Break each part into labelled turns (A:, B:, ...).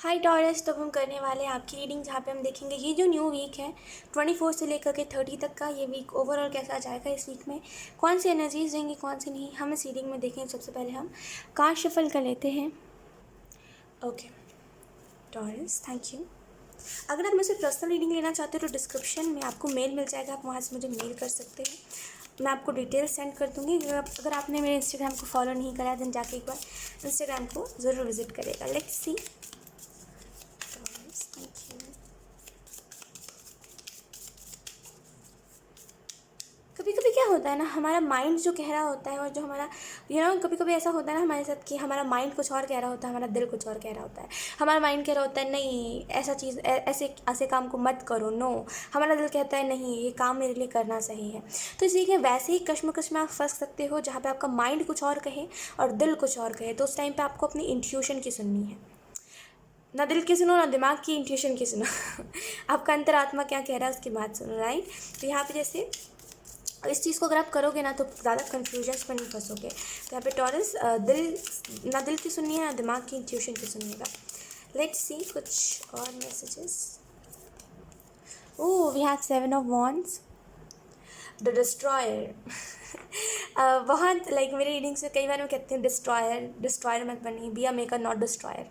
A: हाय taurus, तो हम करने वाले हैं आपकी रीडिंग जहाँ पे हम देखेंगे ये जो न्यू वीक है 24 से लेकर के 30 तक का ये वीक ओवरऑल कैसा जाएगा। इस वीक में कौन सी एनर्जीज देंगी कौन सी नहीं, हम इस रीडिंग में देखेंगे। सबसे पहले हम कार्ड शफल कर लेते हैं। Okay taurus, thank you. अगर आप मुझसे पर्सनल रीडिंग लेना चाहते हो तो डिस्क्रिप्शन में आपको मेल मिल जाएगा, आप वहाँ से मुझे मेल कर सकते हैं। मैं आपको डिटेल्स सेंड कर दूँगी। अगर आपने मेरे इंस्टाग्राम को फॉलो नहीं करा देन जाके एक बार इंस्टाग्राम को ज़रूर विजिट करेगा। Let's see. कभी कभी क्या होता है ना, हमारा माइंड जो कह रहा होता है और जो हमारा कभी कभी ऐसा होता है ना हमारे साथ कि हमारा माइंड कुछ और कह रहा होता है, हमारा दिल कुछ और कह रहा होता है। हमारा माइंड कह रहा होता है नहीं ऐसा चीज़ ऐसे ऐसे काम को मत करो, नो। हमारा दिल कहता है नहीं ये काम मेरे लिए करना सही है। तो इसलिए वैसे ही कश्मकश में आप फंस सकते हो जहाँ पे आपका माइंड कुछ और कहे और दिल कुछ और कहे। तो उस टाइम पे आपको अपनी इंट्यूशन की सुननी है, ना दिल की सुनो ना दिमाग की, इंट्यूशन की सुनो। आपका अंतरात्मा क्या कह रहा है उसकी बात सुनो, राइट। तो यहाँ पे जैसे इस चीज़ को अगर आप करोगे ना तो ज़्यादा कन्फ्यूजन्स में नहीं फंसोगे। तो यहाँ पे टॉरस ना दिल की सुनिए ना दिमाग की, इंट्यूशन की सुनिएगा। लेट्स सी कुछ और messages. Oh we have 7 of wands, the destroyer. बहुत मेरी रीडिंग्स में कई बार मैं कहती हूँ डिस्ट्रॉयर मत बनिए, be a maker not destroyer.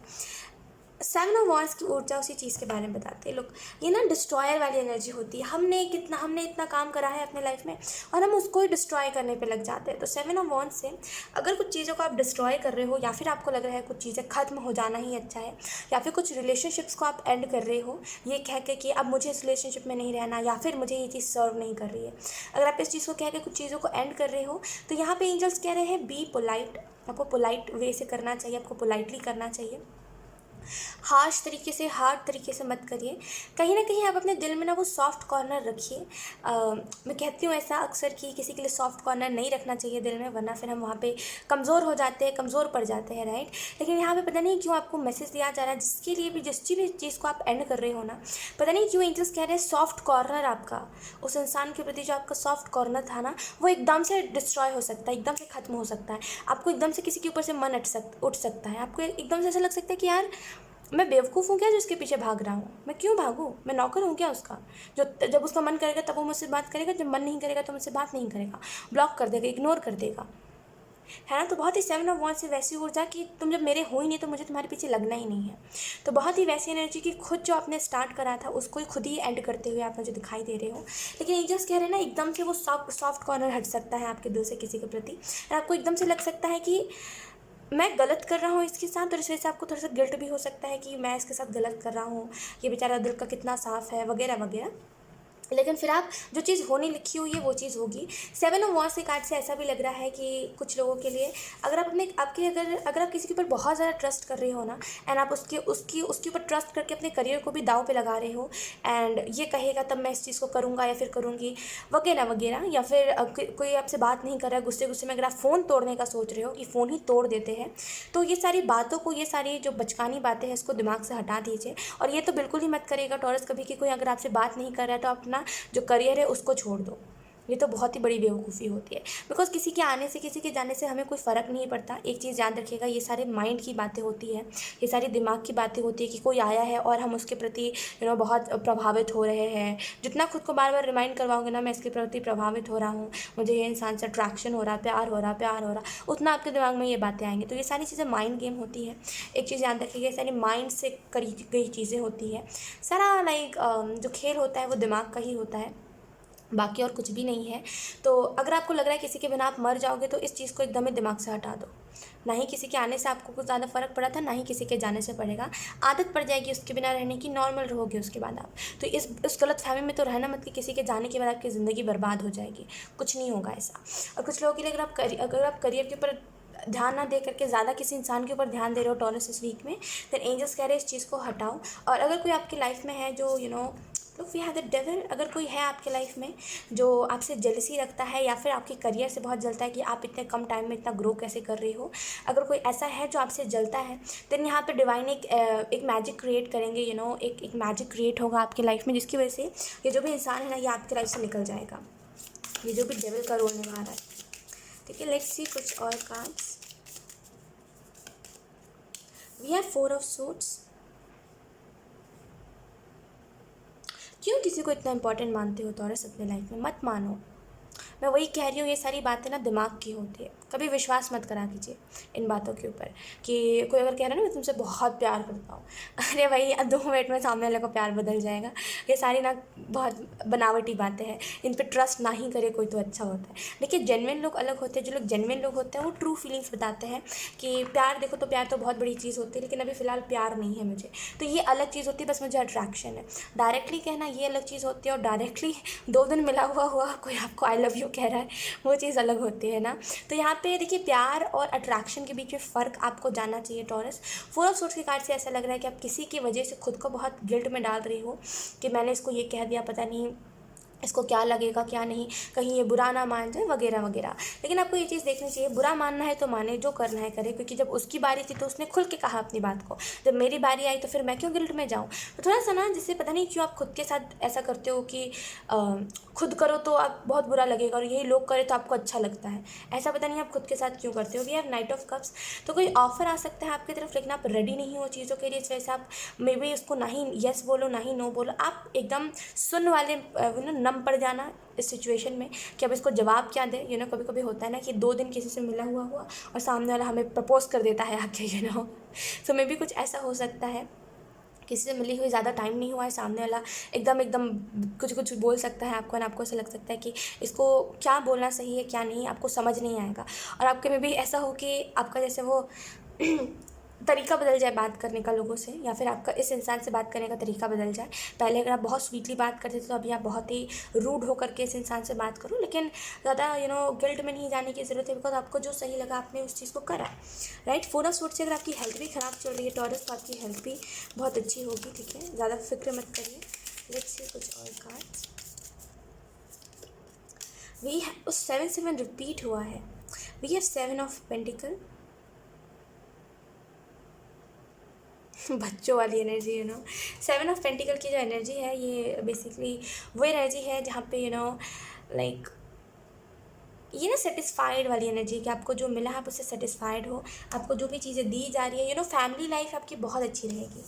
A: 7 of wands की ऊर्जा उसी चीज़ के बारे में बताते हैं लोग। ये ना डिस्ट्रॉयर वाली एनर्जी होती है। हमने इतना काम करा है अपने लाइफ में और हम उसको ही डिस्ट्रॉय करने पे लग जाते हैं। तो 7 ऑफ वॉन्ड्स से अगर कुछ चीज़ों को आप डिस्ट्रॉय कर रहे हो या फिर आपको लग रहा है कुछ चीज़ें ख़त्म हो जाना ही अच्छा है, या फिर कुछ रिलेशनशिप्स को आप एंड कर रहे हो ये कह के कि अब मुझे इस रिलेशनशिप में नहीं रहना, या फिर मुझे ये चीज़ सर्व नहीं कर रही है, अगर आप इस चीज़ को कह के कुछ चीज़ों को एंड कर रहे हो तो यहाँ पे एंजल्स कह रहे हैं बी पोलाइट। आपको पोलाइट वे से करना चाहिए, आपको पोलाइटली करना चाहिए। हार्श तरीके से, हार्ड तरीके से मत करिए। कहीं ना कहीं आप अपने दिल में ना वो सॉफ्ट कॉर्नर रखिए। मैं कहती हूँ ऐसा अक्सर कि किसी के लिए सॉफ्ट कॉर्नर नहीं रखना चाहिए दिल में, वरना फिर हम वहाँ पे कमज़ोर हो जाते हैं, कमज़ोर पड़ जाते हैं, राइट। लेकिन यहाँ पे पता नहीं क्यों आपको मैसेज दिया जा रहा है जिसके लिए भी जिस चीज़ को आप एंड कर रहे हो ना, पता नहीं क्यों एंजल्स कह रहे हैं सॉफ्ट कॉर्नर आपका, उस इंसान के प्रति जो आपका सॉफ्ट कॉर्नर था ना वो एकदम से डिस्ट्रॉय हो सकता है, एकदम से ख़त्म हो सकता है। आपको एकदम से किसी के ऊपर से मन उठ सकता है। आपको एकदम से ऐसा लग सकता है कि यार मैं बेवकूफ़ हूँ क्या जो उसके पीछे भाग रहा हूँ, मैं क्यों भागूँ, मैं नौकर हूँ क्या उसका, जो जब उसका मन करेगा तब वो मुझसे बात करेगा, जब मन नहीं करेगा तो मुझसे बात नहीं करेगा, ब्लॉक कर देगा, इग्नोर कर देगा, है ना। तो बहुत ही 7 ऑफ वॉन्ड्स से वैसी ऊर्जा कि तुम जब मेरे हो ही नहीं तो मुझे तुम्हारे पीछे लगना ही नहीं है। तो बहुत ही वैसी एनर्जी कि खुद जो आपने स्टार्ट करा था उसको ही खुद ही एंड करते हुए आप मुझे दिखाई दे रहे हो। लेकिन एंजल्स कह रहे हैं ना एकदम से वो सॉफ्ट कॉर्नर हट सकता है आपके दिल से किसी के प्रति, और आपको एकदम से लग सकता है कि मैं गलत कर रहा हूँ इसके साथ, और इस वजह से आपको थोड़ा सा गिल्ट भी हो सकता है कि मैं इसके साथ गलत कर रहा हूँ, ये बेचारा दिल का कितना साफ़ है वगैरह वगैरह। लेकिन फिर आप जो चीज़ होने लिखी हुई है वो चीज़ होगी। 7 ऑफ वॉन्ड्स के कार्ड से ऐसा भी लग रहा है कि कुछ लोगों के लिए अगर आप अगर आप किसी के ऊपर बहुत ज़्यादा ट्रस्ट कर रहे हो ना, एंड आप उसके ऊपर ट्रस्ट करके अपने करियर को भी दाव पे लगा रहे हो, एंड ये कहेगा तब मैं इस चीज़ को करूँगा या फिर करूँगी वगैरह वगैरह, या फिर कोई आपसे बात नहीं कर रहा है, गुस्से गुस्से में अगर आप फ़ोन तोड़ने का सोच रहे हो कि फ़ोन ही तोड़ देते हैं, तो ये सारी बातों को, ये सारी जो बचकानी बातें हैं इसको दिमाग से हटा दीजिए। और ये तो बिल्कुल ही मत करिएगा टॉरस कभी कि कोई अगर आपसे बात नहीं कर रहा है तो अपना जो करियर है उसको छोड़ दो। ये तो बहुत ही बड़ी बेवकूफ़ी होती है, बिकॉज किसी के आने से किसी के जाने से हमें कोई फ़र्क नहीं पड़ता। एक चीज़ याद रखिएगा, ये सारे माइंड की बातें होती है, ये सारी दिमाग की बातें होती है कि कोई आया है और हम उसके प्रति बहुत प्रभावित हो रहे हैं। जितना खुद को बार बार रिमाइंड करवाओगे ना मैं इसके प्रति प्रभावित हो रहा हूँ, मुझे ये इंसान से अट्रैक्शन हो रहा, प्यार हो रहा, उतना आपके दिमाग में ये बातें आएंगी। तो ये सारी चीज़ें माइंड गेम होती है। एक चीज़ याद रखिएगा, ये सारी माइंड से करी गई चीज़ें होती है। सारा जो खेल होता है वो दिमाग का ही होता है, बाकी और कुछ भी नहीं है। तो अगर आपको लग रहा है किसी के बिना आप मर जाओगे तो इस चीज़ को एकदम ही दिमाग से हटा दो। ना ही किसी के आने से आपको कुछ ज़्यादा फ़र्क पड़ा था, ना ही किसी के जाने से पड़ेगा। आदत पड़ जाएगी उसके बिना रहने की, नॉर्मल रहोगे उसके बाद आप। तो इस गलत फहमी में तो रहना मत कि किसी के जाने के बाद आपकी ज़िंदगी बर्बाद हो जाएगी, कुछ नहीं होगा ऐसा। और कुछ लोगों के लिए अगर आप करियर के ऊपर ध्यान ना दे करके ज़्यादा किसी इंसान के ऊपर ध्यान दे रहे हो टॉरस इस वीक में, देन एंजल्स कह रहे हैं इस चीज़ को हटाओ। और अगर कोई आपकी लाइफ में है जो तो वी हैव द डेविल, अगर कोई है आपके लाइफ में जो आपसे जेलसी रखता है या फिर आपके करियर से बहुत जलता है कि आप इतने कम टाइम में इतना ग्रो कैसे कर रही हो, अगर कोई ऐसा है जो आपसे जलता है, देन यहाँ पे डिवाइन एक मैजिक क्रिएट करेंगे। एक मैजिक क्रिएट होगा आपकी लाइफ में जिसकी वजह से ये जो भी इंसान है ना ये आपकी लाइफ से निकल जाएगा, ये जो भी डेविल का रोल निभा रहा है। ठीक है, लेट्स सी कुछ और cards. We have 4 of suits, क्यों किसी को इतना इंपॉर्टेंट मानते हो टॉरस अपने लाइफ में? मत मानो। मैं वही कह रही हूँ, ये सारी बातें ना दिमाग की होती है, कभी विश्वास मत करा कीजिए इन बातों के ऊपर। कि कोई अगर कह रहा है ना मैं तुमसे बहुत प्यार करता हूँ, अरे भाई 2 मिनट में सामने वाले को प्यार बदल जाएगा। ये सारी ना बहुत बनावटी बातें हैं, इन पर ट्रस्ट ना ही करे कोई तो अच्छा होता है। देखिए जेन्युइन लोग अलग होते हैं, जो लोग जेन्युइन लोग होते हैं वो ट्रू फीलिंग्स बताते हैं कि प्यार देखो तो प्यार तो बहुत बड़ी चीज़ होती है, लेकिन अभी फ़िलहाल प्यार नहीं है मुझे, तो ये अलग चीज़ होती है, बस मुझे अट्रैक्शन है। डायरेक्टली कहना ये अलग चीज़ होती है, और डायरेक्टली 2 दिन मिला हुआ कोई आपको आई लव यू कह रहा है, वो चीज़ अलग होती है ना। तो यहाँ पे देखिए प्यार और अट्रैक्शन के बीच में फ़र्क आपको जानना चाहिए टॉरस। 4 ऑफ सोर्ड्स के कार्ड से ऐसा लग रहा है कि आप किसी की वजह से खुद को बहुत गिल्ट में डाल रही हो कि मैंने इसको ये कह दिया, पता नहीं इसको क्या लगेगा क्या नहीं, कहीं ये बुरा ना मान जाए वगैरह वगैरह। लेकिन आपको ये चीज़ देखनी चाहिए, बुरा मानना है तो माने, जो करना है करे, क्योंकि जब उसकी बारी थी तो उसने खुल के कहा अपनी बात को, जब मेरी बारी आई तो फिर मैं क्यों गिल्ट में जाऊँ। तो थोड़ा सा ना, जिससे पता नहीं क्यों आप खुद के साथ ऐसा करते हो कि खुद करो तो आप बहुत बुरा लगेगा और यही लोग करें तो आपको अच्छा लगता है। ऐसा पता नहीं आप खुद के साथ क्यों करते हो। We have knight of cups, तो कोई ऑफर आ सकता है आपकी तरफ, लेकिन आप रेडी नहीं हो चीज़ों के लिए, इस वजह से आप मे बी उसको ना ही यस बोलो ना ही नो बोलो, आप एकदम सुन वाले नम पड़ जाना इस सिचुएशन में कि अब इसको जवाब क्या दे। कभी कभी होता है ना कि 2 दिन किसी से मिला हुआ और सामने वाला हमें प्रपोज कर देता है आके, सो मे बी कुछ ऐसा हो सकता है, किसी से मिली हुई ज़्यादा टाइम नहीं हुआ है, सामने वाला एकदम एकदम कुछ कुछ बोल सकता है आपको, और आपको ऐसा लग सकता है कि इसको क्या बोलना सही है क्या नहीं, आपको समझ नहीं आएगा। और आपके में भी ऐसा हो कि आपका जैसे वो तरीका बदल जाए बात करने का लोगों से, या फिर आपका इस इंसान से बात करने का तरीका बदल जाए। पहले अगर आप बहुत स्वीटली बात करते थे तो अभी आप बहुत ही रूड होकर के इस इंसान से बात करो, लेकिन ज़्यादा गिल्ट में नहीं जाने की ज़रूरत है, बिकॉज आपको जो सही लगा आपने उस चीज़ को करा, राइट। 4 ऑफ सोर्ड्स से अगर आपकी हेल्थ भी ख़राब चल रही है टॉरस, तो आपकी हेल्थ भी बहुत अच्छी होगी, ठीक है, ज़्यादा फिक्र मत करिए। लेट्स सी कुछ और कार्ड्स। वी 7 रिपीट हुआ है। वी हैव 7 ऑफ पेंटिकल, बच्चों वाली एनर्जी 7 ऑफ पेंटिकल की जो एनर्जी है ये बेसिकली वो एनर्जी है जहाँ पे लाइक ये ना सेटिस्फाइड वाली एनर्जी, कि आपको जो मिला आप उससे सेटिस्फाइड हो, आपको जो भी चीज़ें दी जा रही है, फैमिली लाइफ आपकी बहुत अच्छी रहेगी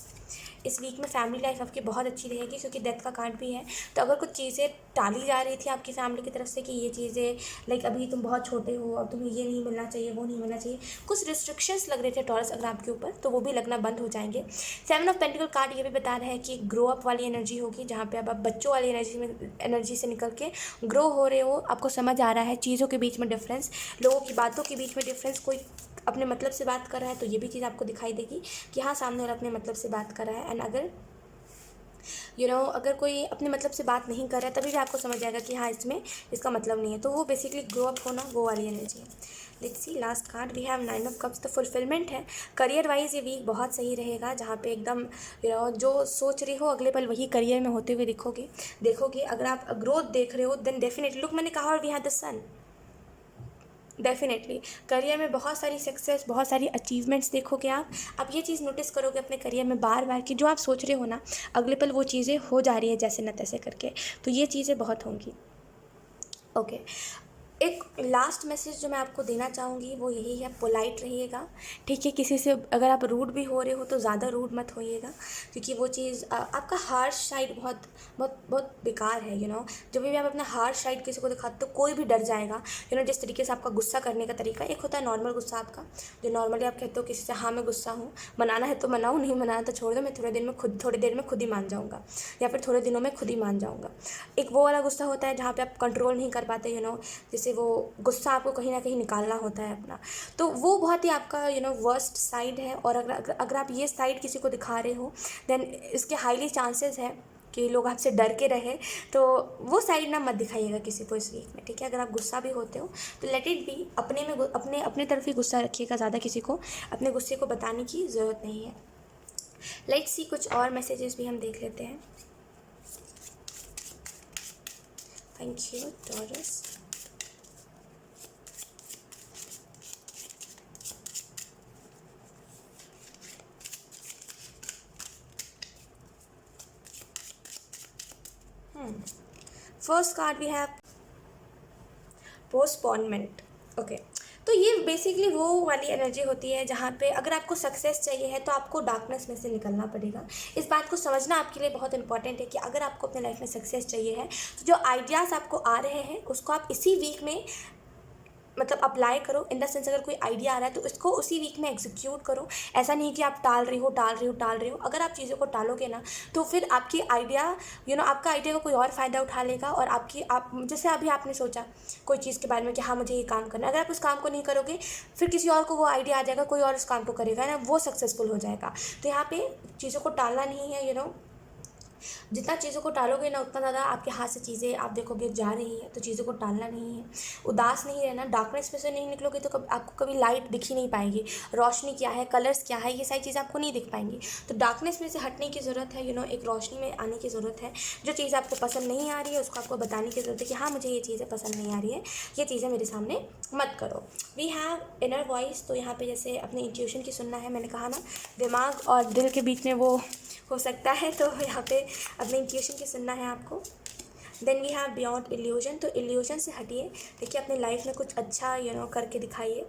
A: इस वीक में। फैमिली लाइफ आपकी बहुत अच्छी रहेगी, क्योंकि डेथ का कार्ड भी है। तो अगर कुछ चीज़ें टाली जा रही थी आपकी फैमिली की तरफ से कि ये चीज़ें लाइक अभी तुम बहुत छोटे हो और तुम्हें ये नहीं मिलना चाहिए वो नहीं मिलना चाहिए, कुछ रिस्ट्रिक्शंस लग रहे थे टॉरस अगर आपके ऊपर, तो वो भी लगना बंद हो जाएंगे। 7 ऑफ पेंटिकल कार्ड ये भी बता रहा है कि ग्रो अप वाली एनर्जी होगी, जहाँ पे अब आप बच्चों वाली एनर्जी से निकल के ग्रो हो रहे हो। आपको समझ आ रहा है चीज़ों के बीच में डिफरेंस, लोगों की बातों के बीच में डिफरेंस, कोई अपने मतलब से बात कर रहा है तो ये भी चीज़ आपको दिखाई देगी कि हाँ सामने वाला अपने मतलब से बात कर रहा है। एंड अगर अगर कोई अपने मतलब से बात नहीं कर रहा है तभी भी आपको समझ आएगा कि हाँ इसमें इसका मतलब नहीं है, तो वो बेसिकली ग्रो अप होना वो वाली एनर्जी है। Let's see last card, we have 9 of cups, तो फुलफिलमेंट है। करियर वाइज ये वीक बहुत सही रहेगा, जहाँ पे एकदम जो सोच रही हो अगले पल वही करियर में होते हुए देखोगे। अगर आप ग्रोथ देख रहे हो देन डेफिनेटली लुक, मैंने कहा और we have the sun, definitely career में बहुत सारी सक्सेस, बहुत सारी अचीवमेंट्स देखोगे आप ये चीज़ नोटिस करोगे अपने करियर में बार बार कि जो आप सोच रहे हो ना अगले पल वो चीज़ें हो जा रही है जैसे न तैसे करके, तो ये चीज़ें बहुत होंगी। ओके, एक लास्ट मैसेज जो मैं आपको देना चाहूँगी वो यही है, पोलाइट रहिएगा, ठीक है। किसी से अगर आप रूड भी हो रहे हो तो ज़्यादा रूड मत होइएगा, क्योंकि वो चीज़ आपका हार्श साइड बहुत बहुत बहुत बेकार है। जब भी आप अपना हार्श साइड किसी को दिखाते हो तो कोई भी डर जाएगा। जिस तरीके से आपका गुस्सा करने का तरीका, एक होता है नॉर्मल गुस्सा आपका, जो नॉर्मली आप कहते हो किसी से हाँ मैं गुस्सा हूँ, मनाना है तो मनाओ, नहीं मनाना तो छोड़ दो, मैं थोड़ी देर में खुद ही मान जाऊँगा, या फिर थोड़े दिनों में खुद ही मान जाऊँगा। एक वो वाला गुस्सा होता है जहाँ पे आप कंट्रोल नहीं कर पाते, जैसे वो गुस्सा आपको कहीं ना कहीं निकालना होता है अपना, तो वो बहुत ही आपका वर्स्ट साइड है। और अगर आप ये साइड किसी को दिखा रहे हो देन इसके हाईली चांसेस है कि लोग आपसे डर के रहे, तो वो साइड ना मत दिखाइएगा किसी को इस वीक में, ठीक है। अगर आप गुस्सा भी होते हो तो लेट इट बी, अपने तरफ ही गुस्सा रखिएगा, ज़्यादा किसी को अपने गुस्से को बताने की ज़रूरत नहीं है। लेट्स सी कुछ और मैसेजेस भी हम देख लेते हैं। Thank you taurus. First card we have postponement. Okay, तो ये बेसिकली वो वाली एनर्जी होती है जहाँ पे अगर आपको सक्सेस चाहिए है तो आपको डार्कनेस में से निकलना पड़ेगा। इस बात को समझना आपके लिए बहुत इंपॉर्टेंट है कि अगर आपको अपने लाइफ में सक्सेस चाहिए है तो जो आइडियाज़ आपको आ रहे हैं उसको आप इसी वीक में मतलब अप्लाई करो। इन द सेंस अगर कोई आइडिया आ रहा है तो इसको उसी वीक में एग्जीक्यूट करो। ऐसा नहीं कि आप टाल रही हो। अगर आप चीज़ों को टालोगे ना तो फिर आपकी आइडिया आपका आइडिया का कोई और फ़ायदा उठा लेगा और आप जैसे अभी आपने सोचा कोई चीज़ के बारे में कि हाँ मुझे ये काम करना है, अगर आप उस काम को नहीं करोगे फिर किसी और को वो आइडिया आ जाएगा, कोई और उस काम को करेगा ना, वो सक्सेसफुल हो जाएगा। तो यहाँ पे चीज़ों को टालना नहीं है। जितना चीज़ों को टालोगे ना उतना ज़्यादा आपके हाथ से चीज़ें आप देखोगे जा रही हैं। तो चीज़ों को टालना नहीं है, उदास नहीं रहना। डार्कनेस में से नहीं निकलोगे तो आपको कभी लाइट दिख ही नहीं पाएगी। रोशनी क्या है, कलर्स क्या है, ये सारी चीज़ें आपको नहीं दिख पाएंगी। तो डार्कनेस में से हटने की ज़रूरत है, एक रोशनी में आने की ज़रूरत है। जो चीज़ आपको पसंद नहीं आ रही है उसको आपको बताने की ज़रूरत है कि हाँ मुझे ये चीज़ें पसंद नहीं आ रही है, ये चीज़ें मेरे सामने मत करो। We have inner voice. तो यहाँ पे जैसे अपने इंट्यूशन की सुनना है, मैंने कहा ना दिमाग और दिल के बीच में वो हो सकता है, तो यहाँ पे अपने इंट्यूशन की सुनना है आपको। Then we have beyond illusion. तो इल्यूजन से हटिए, देखिए अपने लाइफ में कुछ अच्छा करके दिखाइए।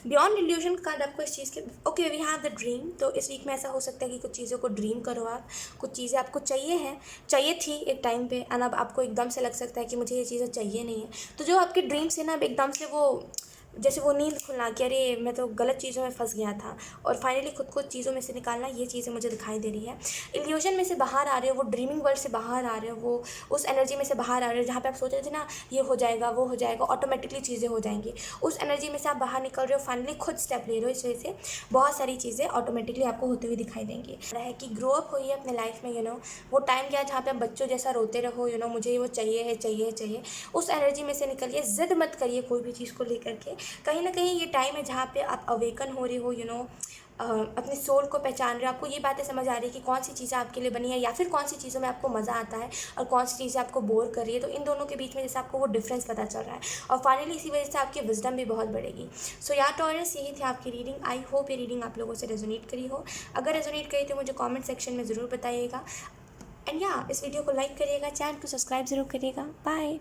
A: बियॉन्ड इल्यूजन कार्ड आपको इस चीज़ के okay we have the dream. तो इस वीक में ऐसा हो सकता है कि कुछ चीज़ों को ड्रीम करो आप, कुछ चीज़ें आपको चाहिए थी एक टाइम पे एंड अब आपको एकदम से लग सकता है कि मुझे ये चीज़ें चाहिए नहीं है। तो जो आपके ड्रीम्स है ना अब एकदम से वो जैसे वो नींद खुलना कि अरे मैं तो गलत चीज़ों में फंस गया था और फाइनली खुद को चीज़ों में से निकालना, ये चीज़ें मुझे दिखाई दे रही है। इल्यूजन में से बाहर आ रहे हो, वो ड्रीमिंग वर्ल्ड से बाहर आ रहे हो, वो उस एनर्जी में से बाहर आ रहे हो जहाँ पे आप सोच रहे थे ना ये हो जाएगा वो हो जाएगा, ऑटोमेटिकली चीज़ें हो जाएंगी। उस एनर्जी में से आप बाहर निकल रहे हो, फाइनली खुद स्टेप ले रहे हो। इस वजह से बहुत सारी चीज़ें ऑटोमेटिकली आपको होते हुए दिखाई देंगी। है कि ग्रो अप होइए अपने लाइफ में। वो टाइम क्या है जहाँ पे आप बच्चों जैसा रोते रहो, मुझे वो चाहिए। उस एनर्जी में से निकलिए, जिद मत करिए कोई भी चीज़ को लेकर के। कहीं ना कहीं ये टाइम है जहाँ पे आप अवेकन हो रहे हो, अपने सोल को पहचान रहे हो। आपको ये बातें समझ आ रही है कि कौन सी चीज़ें आपके लिए बनी है या फिर कौन सी चीज़ों में आपको मज़ा आता है और कौन सी चीज़ें आपको बोर कर रही है। तो इन दोनों के बीच में जैसे आपको वो डिफरेंस पता चल रहा है और फाइनली इसी वजह से आपकी विजडम भी बहुत बढ़ेगी। सो यार टॉरस, यही थी आपकी रीडिंग। आई होप ये रीडिंग आप लोगों से रेजोनेट करी हो। अगर रेजोनेट करी तो मुझे कॉमेंट सेक्शन में ज़रूर बताइएगा एंड इस वीडियो को लाइक करिएगा, चैनल को सब्सक्राइब ज़रूर करिएगा। बाय।